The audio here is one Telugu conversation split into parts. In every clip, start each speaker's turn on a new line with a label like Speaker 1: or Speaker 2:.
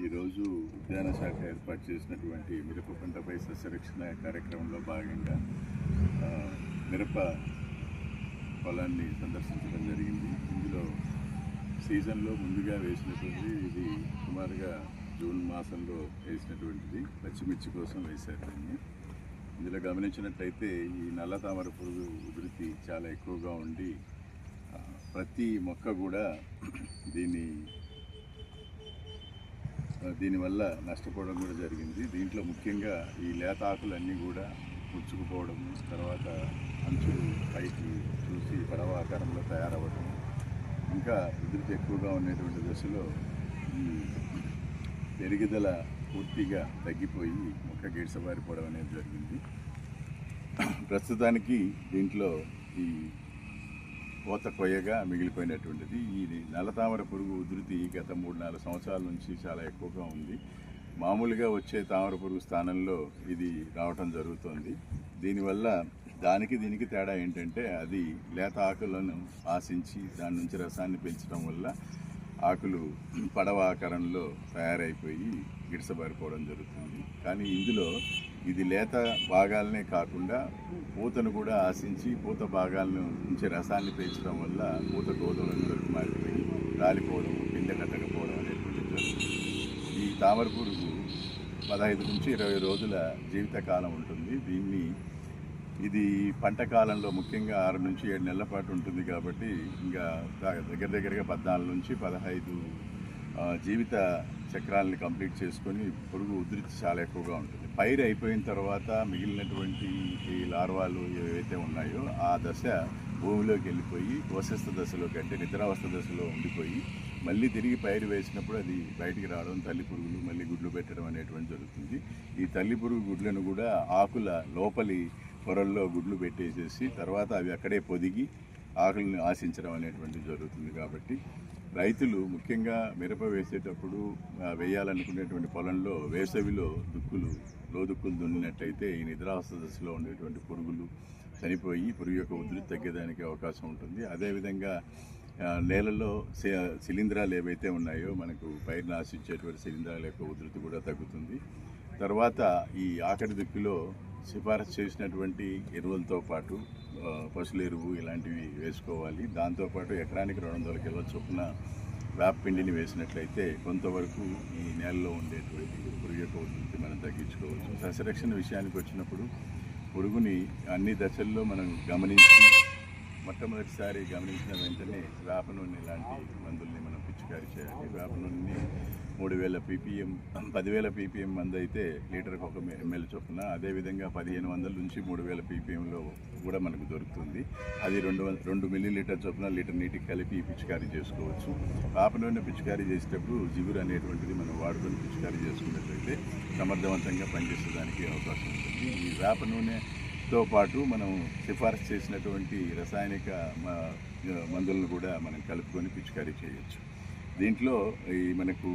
Speaker 1: ఈరోజు ఉద్యాన శాఖ ఏర్పాటు చేసినటువంటి మిరప పంటపై సస్యరక్షణ కార్యక్రమంలో భాగంగా మిరప పొలాన్ని సందర్శించడం జరిగింది. ఇందులో సీజన్లో ముందుగా వేసినటువంటి ఇది సుమారుగా జూన్ మాసంలో వేసినటువంటిది పచ్చిమిర్చి కోసం వేశారు దీన్ని. ఇందులో గమనించినట్లయితే ఈ నల్ల తామర పురుగు ఉధృతి చాలా ఎక్కువగా ఉండి ప్రతి మొక్క కూడా దీనివల్ల నష్టపోవడం కూడా జరిగింది. దీంట్లో ముఖ్యంగా ఈ లేత ఆకులన్నీ కూడా ముచ్చుకుపోవడం, తర్వాత అంచులు పైకి చూసి పడవ ఆకారంలో తయారవ్వడం, ఇంకా ఉధృతి ఎక్కువగా ఉండేటువంటి దశలో ఈ పెరుగుదల పూర్తిగా తగ్గిపోయి మొక్క గిడసబారిపోవడం అనేది జరిగింది. ప్రస్తుతానికి దీంట్లో ఈ కోత కొయ్యగా మిగిలిపోయినటువంటిది. ఈ నల్లతామర పురుగు ఉధృతి గత 3-4 సంవత్సరాల నుంచి చాలా ఎక్కువగా ఉంది. మామూలుగా వచ్చే తామర పురుగు స్థానంలో ఇది రావటం జరుగుతుంది. దీనివల్ల దీనికి తేడా ఏంటంటే అది లేత ఆకులను ఆశించి దాని నుంచి రసాన్ని పెంచడం వల్ల ఆకులు పడవ ఆకారంలో తయారైపోయి గిడసబారిపోవడం జరుగుతుంది. కానీ ఇందులో ఇది లేత భాగాలనే కాకుండా పూతను కూడా ఆశించి పూత భాగాలను నుంచి రసాన్ని పెంచడం వల్ల పూత గోధుమలకు మారిపోయి రాలిపోవడం, పిండ కట్టకపోవడం అనేటువంటి జరుగుతుంది. ఈ తామర పురుగు 15 నుంచి 20 రోజుల జీవితకాలం ఉంటుంది. ఇది పంట కాలంలో ముఖ్యంగా 6 నుంచి 7 నెలల పాటు ఉంటుంది కాబట్టి ఇంకా దగ్గరగా 14 నుంచి 15 జీవిత చక్రాలని కంప్లీట్ చేసుకొని పురుగు ఉధృతి చాలా ఎక్కువగా ఉంటుంది. పైరు అయిపోయిన తర్వాత మిగిలినటువంటి ఈ లార్వాలు ఏవైతే ఉన్నాయో ఆ దశ భూమిలోకి వెళ్ళిపోయి వశస్థ దశలోకి, అంటే నిద్రావస్థ దశలో ఉండిపోయి మళ్ళీ తిరిగి పైరు వేసినప్పుడు అది బయటికి రావడం, తల్లి పురుగులు మళ్ళీ గుడ్లు పెట్టడం అనేటువంటి జరుగుతుంది. ఈ తల్లి పురుగు గుడ్లను కూడా ఆకుల లోపలి పొరల్లో గుడ్లు పెట్టేసేసి తర్వాత అవి అక్కడే పొదిగి ఆకులను ఆశించడం అనేటువంటిది జరుగుతుంది. కాబట్టి రైతులు ముఖ్యంగా మిరప వేసేటప్పుడు వేయాలనుకునేటువంటి పొలంలో వేసవిలో లోదుక్కులు దున్నినట్లయితే ఈ నిద్రావస్థ దశలో ఉండేటువంటి పురుగులు చనిపోయి పురుగు యొక్క ఉధృతి తగ్గేదానికి అవకాశం ఉంటుంది. అదేవిధంగా నేలలో శిలీంధ్రాలు ఏవైతే ఉన్నాయో మనకు పైరును ఆశించేటువంటి శిలీంధ్రాల యొక్క ఉధృతి కూడా తగ్గుతుంది. తర్వాత ఈ ఆఖరి దిక్కులో సిఫారసు చేసినటువంటి ఎరువులతో పాటు పశువుల ఎరువు ఇలాంటివి వేసుకోవాలి. దాంతోపాటు ఎకరానికి 200 కిలోల చొప్పున వేపపిండిని వేసినట్లయితే కొంతవరకు ఈ నేలలో ఉండేటువంటి పురుగు యొక్క ఉధృతి మనం తగ్గించుకోవచ్చు. సస్యరక్షణ విషయానికి వచ్చినప్పుడు పురుగుని అన్ని దశల్లో మనం మొట్టమొదటిసారి గమనించిన వెంటనే వేప నూనె లాంటి మందుల్ని మనం పిచికారీ చేయాలి. వేప నూనెని 3000 ppm 10,000 ppm మందు అయితే లీటర్కి 1 ml చొప్పున, అదేవిధంగా 1500 నుంచి 3000 ppmలో కూడా మనకు దొరుకుతుంది. అది 2 మిల్లీలీటర్ చొప్పున లీటర్ నీటికి కలిపి పిచికారీ చేసుకోవచ్చు. వేప నూనె పిచికారీ చేసేటప్పుడు జిగురు అనేటువంటిది మనం వాడుకొని పిచికారీ చేసుకున్నట్లయితే సమర్థవంతంగా పనిచేసేదానికి అవకాశం ఉంటుంది. ఈ వేప నూనెతో పాటు మనం సిఫారసు చేసినటువంటి రసాయనిక మందులను కూడా మనం కలుపుకొని పిచికారీ చేయొచ్చు. దీంట్లో ఈ మనకు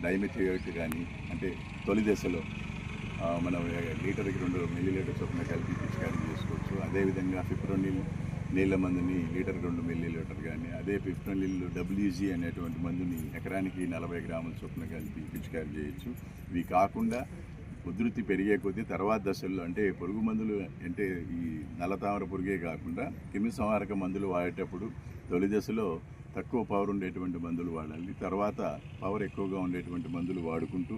Speaker 1: డైమిథియోయేట్ కానీ, అంటే తొలి దశలో మనం లీటర్కి 2 మిల్లీలీటర్ చొప్పున కలిపి పిచికారీ చేసుకోవచ్చు. అదేవిధంగా ఫిప్రోనిల్ నీళ్ళ మందుని లీటర్కి 2 మిల్లీలీటర్ కానీ, అదే ఫిప్రోనిల్ WG అనేటువంటి మందుని ఎకరానికి 40 గ్రాముల చొప్పున కలిపి పిచికారీ చేయొచ్చు. ఇవి కాకుండా ఉధృతి పెరిగే కొద్దీ తర్వాత దశల్లో, అంటే పురుగు మందులు, అంటే ఈ నల్లతామర పురుగే కాకుండా క్రిమి సంహారక మందులు వాడేటప్పుడు తొలి దశలో తక్కువ పవర్ ఉండేటువంటి మందులు వాడాలి. తర్వాత పవర్ ఎక్కువగా ఉండేటువంటి మందులు వాడుకుంటూ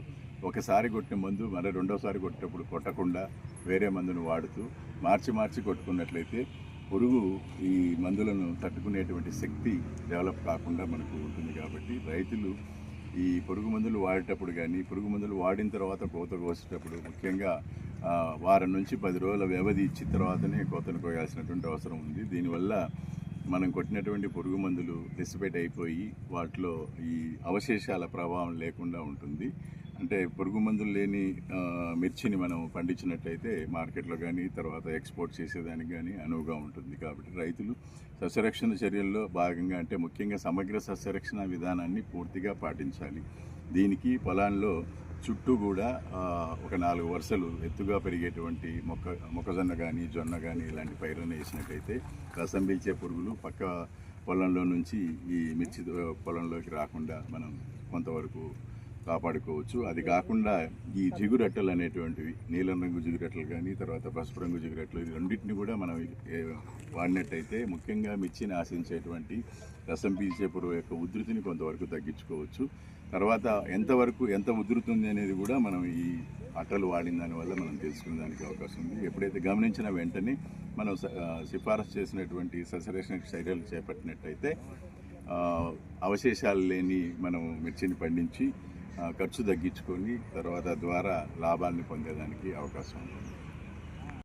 Speaker 1: ఒకసారి కొట్టిన మందు మళ్ళీ రెండోసారి కొట్టేటప్పుడు కొట్టకుండా వేరే మందును వాడుతూ మార్చి కొట్టుకున్నట్లయితే పురుగు ఈ మందులను తట్టుకునేటువంటి శక్తి డెవలప్ కాకుండా మనకు ఉంటుంది. కాబట్టి రైతులు ఈ పురుగు మందులు వాడేటప్పుడు కానీ, పురుగు మందులు వాడిన తర్వాత కోత కోసేటప్పుడు ముఖ్యంగా వారం నుంచి 10 రోజుల వ్యవధి ఇచ్చిన తర్వాతనే కోతను కోయాల్సినటువంటి అవసరం ఉంది. దీనివల్ల మనం కొట్టినటువంటి పురుగు మందులు డిసిపేట్ అయిపోయి వాటిలో ఈ అవశేషాల ప్రభావం లేకుండా ఉంటుంది. అంటే పురుగు మందులు లేని మిర్చిని మనం పండించినట్లయితే మార్కెట్లో కానీ తర్వాత ఎక్స్పోర్ట్ చేసేదానికి కానీ అనువుగా ఉంటుంది. కాబట్టి రైతులు సస్యరక్షణ చర్యల్లో భాగంగా, అంటే ముఖ్యంగా సమగ్ర సస్యరక్షణ విధానాన్ని పూర్తిగా పాటించాలి. దీనికి పొలాల్లో చుట్టూ కూడా ఒక 4 వరుసలు ఎత్తుగా పెరిగేటువంటి మొక్కజొన్న కానీ, జొన్న కానీ ఇలాంటి పైర్లను వేసినట్టయితే రసం పీల్చే పురుగులు పక్క పొలంలో నుంచి ఈ మిర్చి పొలంలోకి రాకుండా మనం కొంతవరకు కాపాడుకోవచ్చు. అది కాకుండా ఈ జిగురట్టలు అనేటువంటివి, నీలం రంగు జిగురట్టలు కానీ తర్వాత పసుపు రంగు జిగురట్టలు, ఈ రెండింటిని కూడా మనం వాడినట్టయితే ముఖ్యంగా మిర్చిని ఆశించేటువంటి రసం పీల్చే పురుగు యొక్క ఉధృతిని కొంతవరకు తగ్గించుకోవచ్చు. తర్వాత ఎంత ఉధృతి ఉంది అనేది కూడా మనం ఈ అట్టలు వాడిన దానివల్ల మనం తెలుసుకునే దానికి అవకాశం ఉంది. ఎప్పుడైతే గమనించిన వెంటనే మనం సిఫారసు చేసినటువంటి సస్యరక్షణ చర్యలు చేపట్టినట్టయితే అవశేషాలు లేని మనం మిర్చిని పండించి ఖర్చు తగ్గించుకొని తర్వాత ద్వారా లాభాన్ని పొందేదానికి అవకాశం ఉంటుంది.